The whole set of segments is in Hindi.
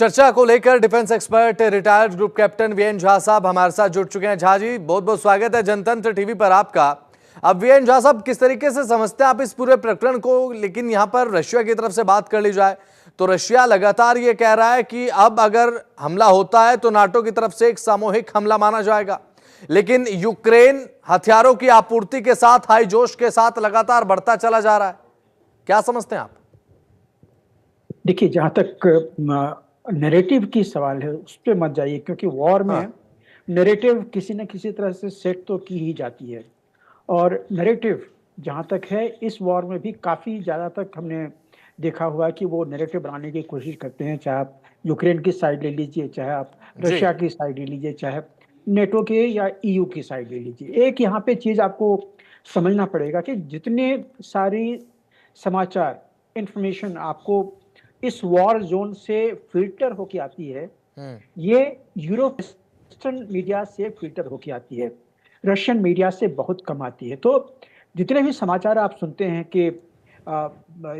चर्चा को लेकर defence expert retired group captain VN Jha साहब हमारे साथ जुड़ चुके हैं। झा जी, बहुत बहुत स्वागत है जनतंत्र टीवी पर आपका। अब वीएन झा साहब, किस तरीके से समझते हैं आप इस पूरे प्रकरण को? लेकिन यहां पर रशिया की तरफ से बात कर ली जाए तो रशिया लगातार ये कह रहा है कि अब अगर हमला होता है तो नाटो की तरफ से एक सामूहिक हमला माना जाएगा, लेकिन यूक्रेन हथियारों की आपूर्ति के साथ हाई जोश के साथ लगातार बढ़ता चला जा रहा है। क्या समझते हैं आप? देखिए, जहां तक नैरेटिव की सवाल है उस पर मत जाइए, क्योंकि वॉर में नैरेटिव किसी न किसी तरह से सेट तो की ही जाती है। और नैरेटिव जहां तक है, इस वॉर में भी काफ़ी ज़्यादा तक हमने देखा हुआ कि वो नैरेटिव बनाने की कोशिश करते हैं। चाहे आप यूक्रेन की साइड ले लीजिए, चाहे आप रशिया की साइड ले लीजिए, चाहे नेटो के या ईयू की साइड ले लीजिए। एक यहाँ पे चीज़ आपको समझना पड़ेगा कि जितने सारी समाचार इंफॉर्मेशन आपको इस वॉर जोन से फिल्टर होके आती है, ये यूरोप वेस्टर्न मीडिया से फिल्टर होके आती है, रशियन मीडिया से बहुत कम आती है। तो जितने भी समाचार आप सुनते हैं कि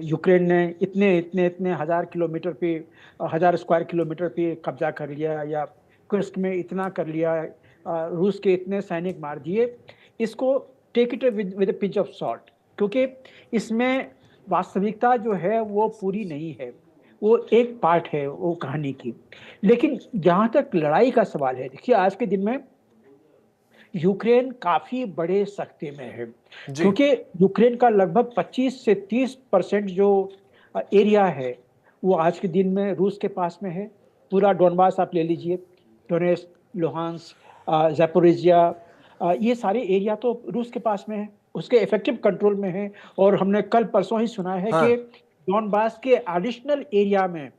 यूक्रेन ने इतने इतने इतने हजार किलोमीटर पे, 1000 स्क्वायर किलोमीटर पे कब्जा कर लिया, या कुर्स्क में इतना कर लिया, रूस के इतने सैनिक मार दिए, इसको take it with a pinch of salt, क्योंकि इसमें वास्तविकता जो है वो पूरी नहीं है, वो एक पार्ट है वो कहानी की। लेकिन जहां तक लड़ाई का सवाल है, देखिए आज के दिन में यूक्रेन काफी बड़े सख्ते में है, क्योंकि यूक्रेन का लगभग 25 से 30% जो एरिया है वो आज के दिन में रूस के पास में है। पूरा डोनबास आप ले लीजिए, डोनेट्स्क, लुहांस्क, ज़ैपोरिजिया, ये सारे एरिया तो रूस के पास में है, उसके इफेक्टिव कंट्रोल में है। और हमने कल परसों ही सुना है कि डोनबास के एडिशनल एरिया में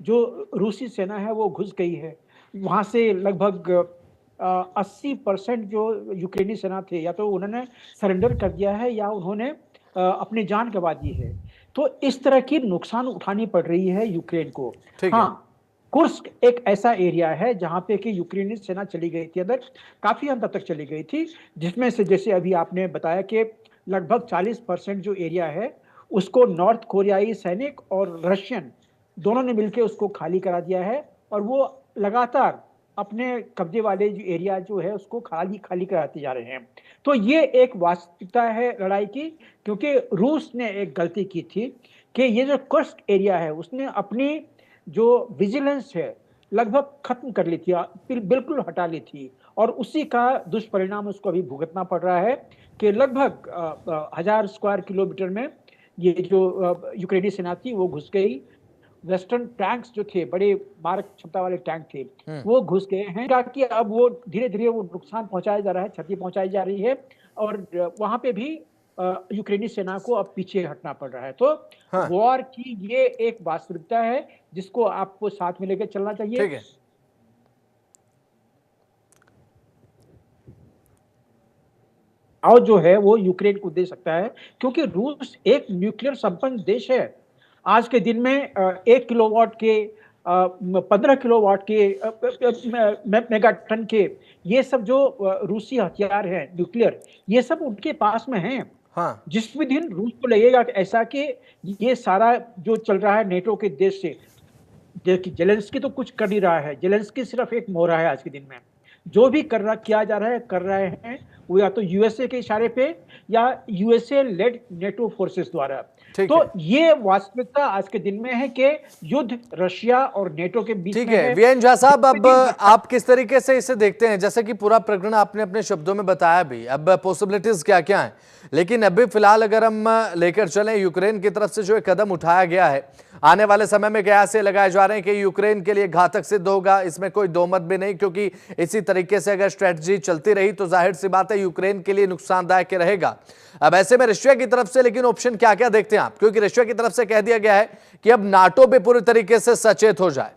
जो रूसी सेना है वो घुस गई है। वहां से लगभग 80% जो यूक्रेनी सेना थे, या तो उन्होंने सरेंडर कर दिया है या उन्होंने अपनी जान गंवा दी है। तो इस तरह की नुकसान उठानी पड़ रही है यूक्रेन को। हाँ, कुर्स्क एक ऐसा एरिया है जहां पे कि यूक्रेनी सेना चली गई थी, अंदर काफी अंदर तक चली गई थी, जिसमें से जैसे अभी आपने बताया कि लगभग 40% जो एरिया है उसको नॉर्थ कोरियाई सैनिक और रशियन दोनों ने मिलकर उसको खाली करा दिया है, और वो लगातार अपने कब्जे वाले जो एरिया जो है उसको खाली खाली कराते जा रहे हैं। तो ये एक वास्तविकता है लड़ाई की, क्योंकि रूस ने एक गलती की थी कि ये जो कुर्स्क एरिया है उसने अपनी जो विजिलेंस है लगभग खत्म कर ली थी, बिल्कुल हटा ली थी, और उसी का दुष्परिणाम उसको अभी भुगतना पड़ रहा है कि लगभग 1000 स्क्वायर किलोमीटर में ये जो यूक्रेनी सेना थी वो घुस गई। वेस्टर्न टैंक्स जो थे, बड़े मारक क्षमता वाले टैंक थे, वो घुस गए हैं, ताकि अब वो धीरे धीरे वो नुकसान पहुंचाया जा रहा है, क्षति पहुंचाई जा रही है, और वहां पे भी यूक्रेनी सेना को अब पीछे हटना पड़ रहा है। तो वॉर की ये एक वास्तविकता है जिसको आपको साथ में लेकर चलना चाहिए। ठीक है। और जो है वो यूक्रेन को दे सकता है, क्योंकि रूस एक न्यूक्लियर संपन्न देश है। आज के दिन में 1 किलोवाट के, 15 किलोवाट के, मेगाटन के, ये सब जो रूसी हथियार हैं न्यूक्लियर, ये सब उनके पास में हैं। जिस भी दिन रूस को लगेगा ऐसा कि ये सारा जो चल रहा है नेटो के देश से, देखिए जेलेंस्की तो कुछ कर नहीं रहा है, जेलेंस्की सिर्फ एक मोहरा है। आज के दिन में जो भी किया जा रहा है, कर रहे हैं वो या तो यूएसए के इशारे पे या यूएसए लेड नेटो फोर्सेस द्वारा। तो ये वास्तविकता आज के दिन में है कि युद्ध रशिया और नेटो के बीच में है। ठीक है वीएन झा साहब, अब आप किस तरीके से इसे देखते हैं? जैसे कि पूरा प्रकरण आपने अपने शब्दों में बताया भी, अब पॉसिबिलिटीज क्या क्या हैं, लेकिन अभी फिलहाल अगर हम लेकर चलें यूक्रेन की तरफ से जो एक कदम उठाया गया है, आने वाले समय में कयासे लगाए जा रहे हैं कि यूक्रेन के लिए घातक सिद्ध होगा, इसमें कोई दो मत भी नहीं, क्योंकि इसी तरीके से अगर स्ट्रेटजी चलती रही तो जाहिर सी बात है यूक्रेन के लिए नुकसानदायक रहेगा। अब ऐसे में रशिया की तरफ से लेकिन ऑप्शन क्या क्या देखते हैं आप? क्योंकि रशिया की तरफ से कह दिया गया है कि अब नाटो भी पूरी तरीके से सचेत हो जाए।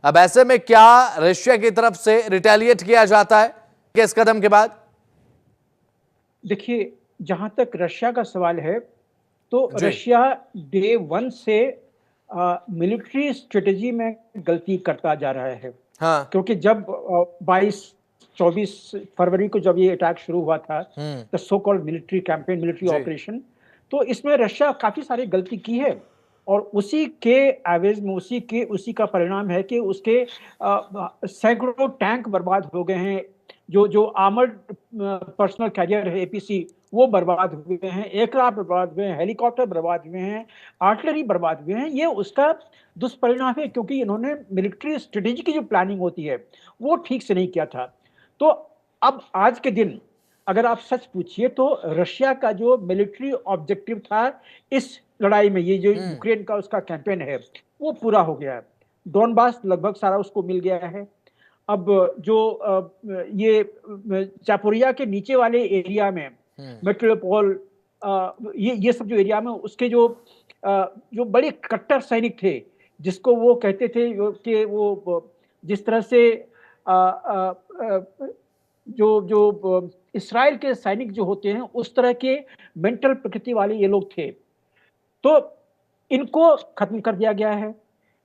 अब ऐसे में क्या रशिया की तरफ से रिटेलिएट किया जाता है कि इस कदम के बाद? देखिए, जहां तक रशिया का सवाल है तो रशिया डे 1 से मिलिट्री स्ट्रेटेजी में गलती करता जा रहा है। क्योंकि जब 22-24 फरवरी को जब ये अटैक शुरू हुआ था, the so called military campaign, military operation, तो इसमें रशिया काफी सारी गलती की है। और उसी के एवज में उसी का परिणाम है कि उसके सैकड़ों टैंक बर्बाद हो गए हैं। जो आर्मर्ड पर्सनल कैरियर है एपीसी, वो बर्बाद हुए हैं, एयरक्राफ्ट बर्बाद हुए हैं, हेलीकॉप्टर बर्बाद हुए हैं, आर्टिलरी बर्बाद हुए हैं। ये उसका दुष्परिणाम है, क्योंकि इन्होंने मिलिट्री स्ट्रेटेजी की जो प्लानिंग होती है वो ठीक से नहीं किया था। तो अब आज के दिन अगर आप सच पूछिए तो रशिया का जो मिलिट्री ऑब्जेक्टिव था इस लड़ाई में, ये जो यूक्रेन का उसका कैंपेन है, वो पूरा हो गया है। डोनबास लगभग सारा उसको मिल गया है। अब जो ये चापोरिया के नीचे वाले एरिया में मेट्रोपोल, ये सब जो एरिया में उसके जो बड़े कट्टर सैनिक थे, जिसको वो कहते थे कि वो जिस तरह से जो जो इसराइल के सैनिक जो होते हैं उस तरह के मेंटल प्रकृति वाले ये लोग थे, तो इनको खत्म कर दिया गया है।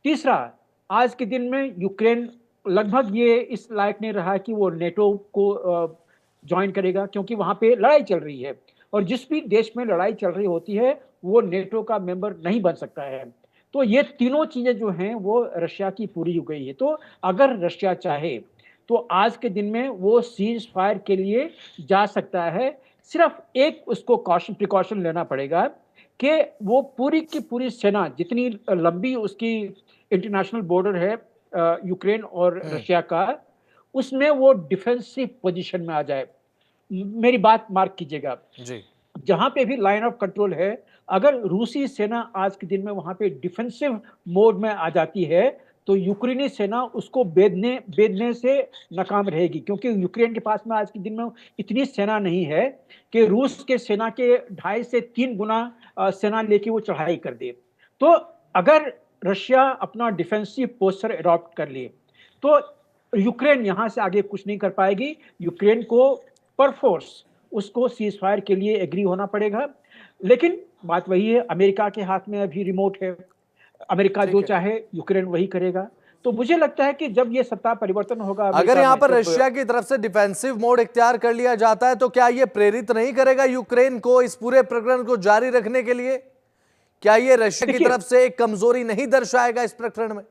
तीसरा, आज के दिन में यूक्रेन लगभग ये इस लायक नहीं रहा कि वो नेटो को ज्वाइन करेगा, क्योंकि वहां पे लड़ाई चल रही है और जिस भी देश में लड़ाई चल रही होती है वो नेटो का मेंबर नहीं बन सकता है। तो ये तीनों चीजें जो हैं वो रशिया की पूरी हो गई है। तो अगर रशिया चाहे तो आज के दिन में वो सीज फायर के लिए जा सकता है। सिर्फ एक उसको प्रिकॉशन लेना पड़ेगा कि वो पूरी की पूरी सेना, जितनी लंबी उसकी इंटरनेशनल बॉर्डर है यूक्रेन और रशिया का, उसमें वो डिफेंसिव पोजीशन में आ जाए। मेरी बात मार्क कीजिएगा, जी। जहां पे भी लाइन ऑफ कंट्रोल है, अगर रूसी सेना आज के दिन में वहां पे डिफेंसिव मोड में आ जाती है तो यूक्रेनी सेना उसको बेदने से नाकाम रहेगी, क्योंकि यूक्रेन के पास में आज के दिन में इतनी सेना नहीं है कि रूस के सेना के 2.5 से 3 गुना सेना लेके वो चढ़ाई कर दे। तो अगर रशिया अपना डिफेंसिव पोस्चर अडॉप्ट कर ले तो यूक्रेन यहां से आगे कुछ नहीं कर पाएगी। यूक्रेन को परफोर्स उसको सीज फायर के लिए एग्री होना पड़ेगा। लेकिन बात वही है, अमेरिका के हाथ में अभी रिमोट है, अमेरिका जो ठीक है। चाहे यूक्रेन वही करेगा। तो मुझे लगता है कि जब ये सत्ता परिवर्तन होगा अगर अमेरिका यहां में, पर जब रशिया की तरफ से डिफेंसिव मोड इख्तियार कर लिया जाता है तो क्या यह प्रेरित नहीं करेगा यूक्रेन को इस पूरे प्रकरण को जारी रखने के लिए? क्या यह रशिया की देखिए तरफ से एक कमजोरी नहीं दर्शाएगा इस प्रकरण में?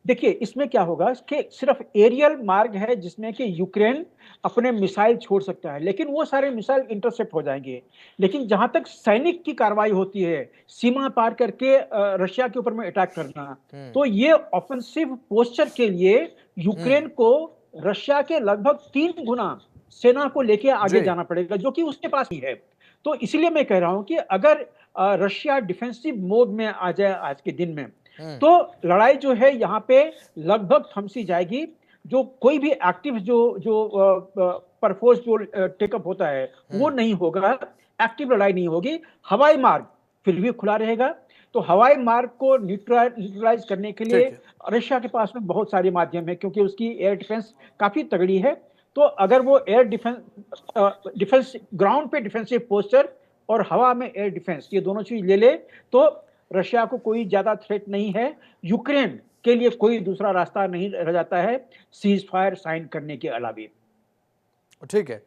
देखिए इसमें क्या होगा कि सिर्फ एरियल मार्ग है जिसमें कि यूक्रेन अपने मिसाइल छोड़ सकता है, लेकिन वो सारे मिसाइल इंटरसेप्ट हो जाएंगे। लेकिन जहां तक सैनिक की कार्रवाई होती है, सीमा पार करके रशिया के ऊपर में अटैक करना, तो ये ऑफेंसिव पोस्चर के लिए यूक्रेन को रशिया के लगभग 3 गुना सेना को लेके आगे जी। जाना पड़ेगा, जो कि उसके पास ही है। तो इसलिए मैं कह रहा हूं कि अगर रशिया डिफेंसिव मोड में आ जाए आज के दिन में, तो लड़ाई जो है यहाँ पे लगभग थम सी जाएगी। जो कोई भी एक्टिव जो जो परफोर्स जो टेकअप होता है वो नहीं होगा, एक्टिव लड़ाई नहीं होगी। हवाई मार्ग फिर भी खुला रहेगा। तो हवाई मार्ग को न्यूट्रलाइज करने के लिए ठीक है। रशिया के पास में बहुत सारे माध्यम है, क्योंकि उसकी एयर डिफेंस काफी तगड़ी है। तो अगर वो एयर डिफेंस ग्राउंड पे डिफेंसिव पोस्टर और हवा में एयर डिफेंस, ये दोनों चीज ले ले, तो रशिया को कोई ज्यादा थ्रेट नहीं है। यूक्रेन के लिए कोई दूसरा रास्ता नहीं रह जाता है सीज फायर साइन करने के अलावा। ठीक है।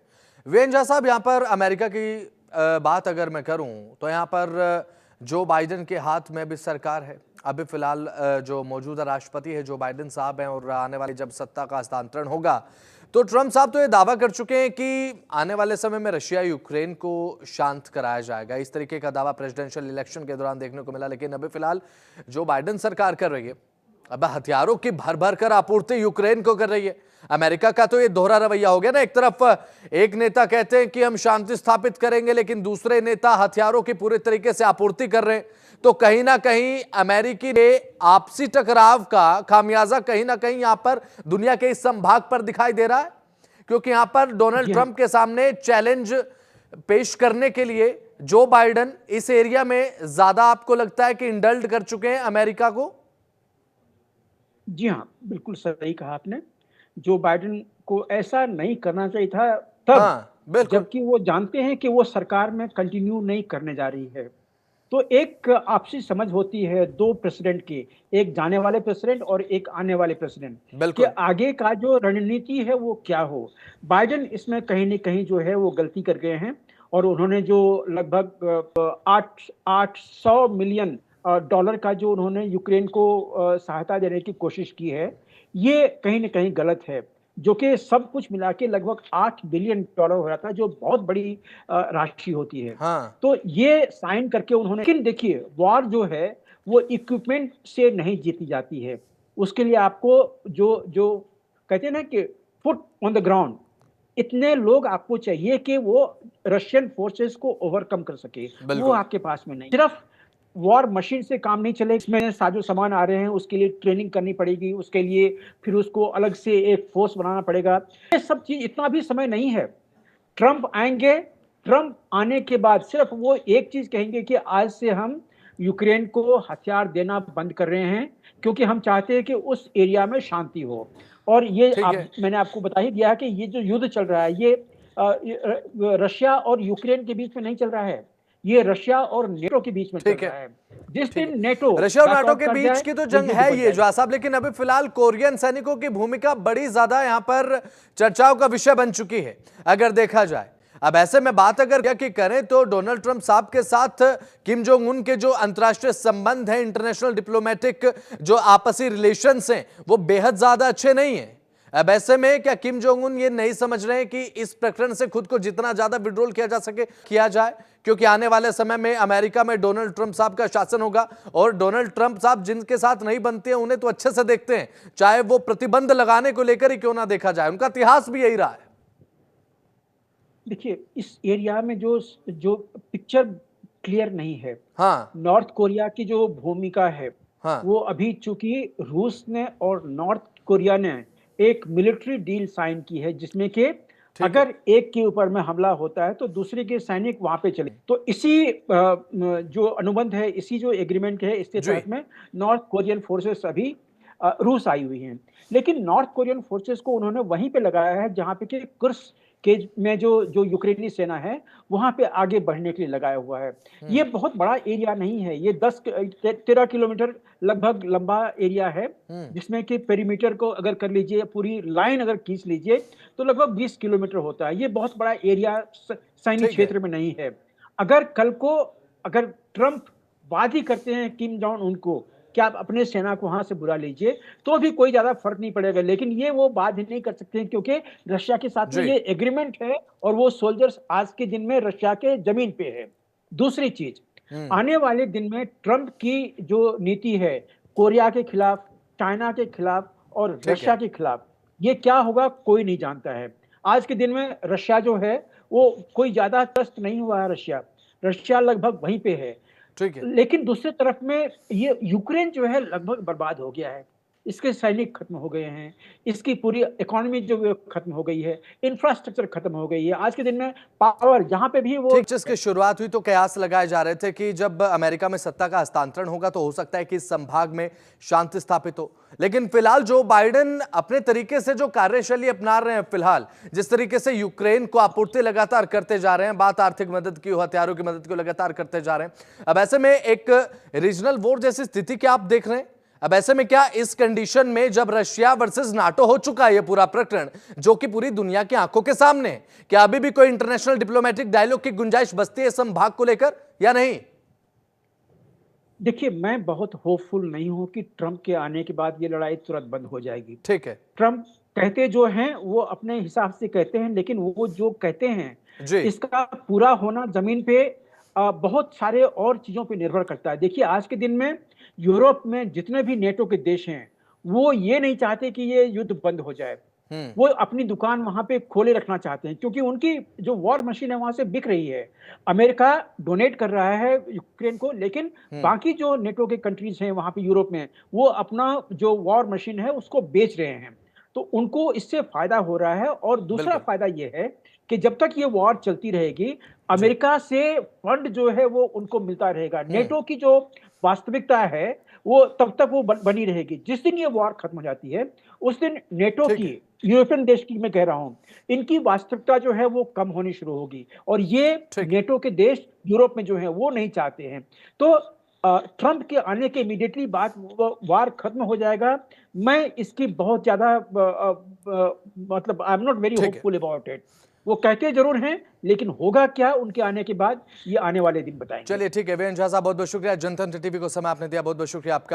वेन झा साहब, यहां पर अमेरिका की बात अगर मैं करूं तो यहां पर जो बाइडेन के हाथ में भी सरकार है। अभी फिलहाल जो मौजूदा राष्ट्रपति है जो बाइडेन साहब हैं, और आने वाली जब सत्ता का हस्तांतरण होगा तो ट्रंप साहब तो ये दावा कर चुके हैं कि आने वाले समय में रशिया यूक्रेन को शांत कराया जाएगा। इस तरीके का दावा प्रेसिडेंशियल इलेक्शन के दौरान देखने को मिला। लेकिन अभी फिलहाल जो बाइडेन सरकार कर रही है, अब हथियारों की भर भर कर आपूर्ति यूक्रेन को कर रही है। अमेरिका का तो ये दोहरा रवैया हो गया ना। एक तरफ एक नेता कहते हैं कि हम शांति स्थापित करेंगे, लेकिन दूसरे नेता हथियारों की पूरे तरीके से आपूर्ति कर रहे हैं। तो कहीं ना कहीं अमेरिकी ने आपसी टकराव का खामियाजा कहीं ना कहीं यहां पर दुनिया के इस संभाग पर दिखाई दे रहा है, क्योंकि यहां पर डोनाल्ड ट्रंप के सामने चैलेंज पेश करने के लिए जो बाइडेन इस एरिया में ज्यादा आपको लगता है कि इंडल्ड कर चुके हैं अमेरिका को? जी हाँ, बिल्कुल सही कहा आपने। जो बाइडेन को ऐसा नहीं करना चाहिए था तब, हाँ बिल्कुल। जबकि वो जानते हैं कि वो सरकार में कंटिन्यू नहीं करने जा रही है। तो एक आपसी समझ होती है दो प्रेसिडेंट की, एक जाने वाले प्रेसिडेंट और एक आने वाले प्रेसिडेंट, कि बिल्कुल। आगे का जो रणनीति है वो क्या हो। बाइडेन इसमें कहीं न कहीं जो है वो गलती कर गए हैं, और उन्होंने जो लगभग 800 मिलियन डॉलर का जो उन्होंने यूक्रेन को सहायता देने की कोशिश की है, ये कहीं न कहीं गलत है। जो कि सब कुछ मिला के लगभग $8 बिलियन हो रहा था, जो बहुत बड़ी राशि होती है। हाँ, तो ये साइन करके उन्होंने, लेकिन देखिए वॉर जो है वो इक्विपमेंट से नहीं जीती जाती है। उसके लिए आपको जो जो कहते हैं ना कि फुट ऑन द ग्राउंड, इतने लोग आपको चाहिए कि वो रशियन फोर्सेस को ओवरकम कर सके, वो बिल्कुल। आपके पास में नहीं। सिर्फ वॉर मशीन से काम नहीं चलेगा, इसमें साजो सामान आ रहे हैं, उसके लिए ट्रेनिंग करनी पड़ेगी, उसके लिए फिर उसको अलग से एक फोर्स बनाना पड़ेगा। ये सब चीज, इतना भी समय नहीं है। ट्रंप आएंगे, ट्रंप आने के बाद सिर्फ वो एक चीज कहेंगे कि आज से हम यूक्रेन को हथियार देना बंद कर रहे हैं, क्योंकि हम चाहते हैं कि उस एरिया में शांति हो। और ये ठीक है, मैंने आपको बता ही दिया कि ये जो युद्ध चल रहा है, ये रशिया और यूक्रेन के बीच में नहीं चल रहा है, ये रशिया और नेटो के बीच में चल ठीक है। रहा है। जिस ठीक दिन है, नेटो रशिया और नाटो बैकआउट के कर बीच जाए, की तो ये जंग युद्ध है बढ़ ये जो जाएगा। साहब, लेकिन अभी फिलहाल कोरियन सैनिकों की भूमिका बड़ी ज्यादा यहां पर चर्चाओं का विषय बन चुकी है अगर देखा जाए। अब ऐसे में बात अगर क्या की करें तो डोनाल्ड ट्रंप साहब के साथ किम जोंग उन के जो अंतर्राष्ट्रीय संबंध हैं, इंटरनेशनल डिप्लोमेटिक जो आपसी रिलेशंस हैं, वो बेहद ज्यादा अच्छे नहीं हैं। अब ऐसे में क्या किम जोंग उन ये नहीं समझ रहे हैं कि इस प्रकरण से खुद को जितना ज्यादा विड्रॉल किया जा सके किया जाए, क्योंकि आने वाले समय में अमेरिका में डोनाल्ड ट्रंप साहब का शासन होगा और डोनाल्ड ट्रंप साहब जिनके साथ नहीं बनते हैं उन्हें तो अच्छे से देखते हैं, चाहे वो प्रतिबंध लगाने को लेकर ही क्यों ना देखा जाए, उनका इतिहास भी यही रहा है। देखिए इस एरिया में जो जो पिक्चर क्लियर नहीं है। हाँ, नॉर्थ कोरिया की जो भूमिका है, हाँ, वो अभी चूंकि रूस ने और नॉर्थ कोरिया ने एक मिलिट्री डील साइन की है, जिसमें कि ठीक है। अगर एक के ऊपर में हमला होता है तो दूसरे के सैनिक वहां पे चले, तो इसी जो अनुबंध है, इसी जो एग्रीमेंट है, इसके जी, तहत में नॉर्थ कोरियन फोर्सेस अभी रूस आई हुई हैं। लेकिन नॉर्थ कोरियन फोर्सेस को उन्होंने वहीं पे लगाया है जहां पे कि कुर्स्क के में जो जो यूक्रेनी सेना है, वहां पे आगे बढ़ने के लिए लगाया हुआ है। ये बहुत बड़ा एरिया नहीं है, ये 13 किलोमीटर लगभग लंबा एरिया है, हम्म, जिसमें कि पेरीमीटर को अगर कर लीजिए, पूरी लाइन अगर खींच लीजिए, तो लगभग 20 किलोमीटर होता है। ये बहुत बड़ा एरिया सैन्य ठीक है। क्षेत्र में नहीं है। अगर कल को अगर ट्रंप वाद ही करते हैं किम जोंग उनको कि आप अपने सेना को वहां से बुला लीजिए, तो भी कोई ज्यादा फर्क नहीं पड़ेगा। लेकिन ये वो बात नहीं कर सकते हैं, क्योंकि रशिया के साथ में जी, ये एग्रीमेंट है और वो सोल्जर्स आज के दिन में रशिया के जमीन पे है। दूसरी चीज, हम्म, आने वाले दिन में ट्रंप की जो नीति है कोरिया के खिलाफ, चाइना के खिलाफ और ठीक रशिया है। के खिलाफ, ये क्या होगा कोई नहीं जानता है। आज के दिन में रशिया जो है वो कोई ज्यादा त्रस्त नहीं हुआ है। रशिया रशिया लगभग वहीं पे है। ठीक है। लेकिन दूसरी तरफ में ये यूक्रेन जो है लगभग बर्बाद हो गया है। इसके सैनिक खत्म हो गए हैं, इसकी पूरी इकोनॉमी जो है खत्म हो गई है, इंफ्रास्ट्रक्चर खत्म हो गई है। आज के दिन में पावर जहां पे भी वो ठीक, जिसकी शुरुआत हुई तो कयास लगाए जा रहे थे कि जब अमेरिका में सत्ता का हस्तांतरण होगा तो हो सकता है कि इस संभाग में शांति स्थापित हो, लेकिन फिलहाल जो बाइडेन अपने तरीके से जो कार्यशैली अपना रहे हैं, फिलहाल जिस तरीके से यूक्रेन को आपूर्ति लगातार करते जा रहे हैं, बात आर्थिक मदद की, हथियारों की मदद की लगातार करते जा रहे हैं, अब ऐसे में एक रीजनल वॉर जैसी स्थिति क्या आप देख रहे हैं? अब ऐसे में क्या इस कंडीशन में जब रशिया वर्सेस नाटो हो चुका है ये पूरा प्रकरण, जो कि पूरी दुनिया की आंखों के सामने है, क्या अभी भी कोई इंटरनेशनल डिप्लोमेटिक डायलॉग की गुंजाइश बचती है संभाग को लेकर या नहीं? देखिए, मैं बहुत होपफुल नहीं हूं कि ट्रंप के आने के बाद ये लड़ाई तुरंत बंद हो जाएगी। ठीक है। ट्रंप कहते जो हैं वो अपने हिसाब से कहते हैं, लेकिन वो जो कहते हैं जी। इसका पूरा होना जमीन पे बहुत सारे और चीजों पे निर्भर करता है। देखिए आज के दिन में यूरोप में जितने भी नेटो के देश हैं, वो ये नहीं चाहते कि ये युद्ध बंद हो जाए। हम्म। वो अपनी दुकान वहां पे खोले रखना चाहते हैं, क्योंकि उनकी जो वॉर मशीन है वहां से बिक रही है। अमेरिका डोनेट कर रहा है यूक्रेन को, लेकिन हम्म। बाकी जो नेटो के कंट्रीज हैं वहां पे यूरोप में, वो अपना जो वॉर मशीन है उसको बेच रहे हैं। तो उनको इससे फायदा हो रहा है। और दूसरा बिल्कुल। फायदा ये है कि जब तक ये वॉर चलती रहेगी, जी। अमेरिका से फंड जो है वो उनको मिलता रहेगा। हम्म। नेटो की जो वास्तविकता है वो तब तक वो बनी रहेगी। जिस दिन ये वॉर खत्म हो जाती है, उस दिन नेटो ठीक की, है। यूरोपियन देश की मैं कह रहा हूं, इनकी वास्तविकता जो है वो कम होनी शुरू होगी। और ये ठीक है। नेटो के देश यूरोप में जो है वो नहीं चाहते हैं। तो ट्रंप के आने के इमीडिएटली बाद वार खत्म हो जाएगा। मैं इसकी बहुत ज्यादा मतलब आई एम नॉट वेरी ठीक है। Hopeful about it. वो कहते जरूर हैं, लेकिन होगा क्या उनके आने के बाद, ये आने वाले दिन बताएंगे। चलिए ठीक है, वीरेंद्र झा साहब बहुत बहुत शुक्रिया, जनतंत्र टीवी को समय आपने दिया, बहुत बहुत शुक्रिया आपका।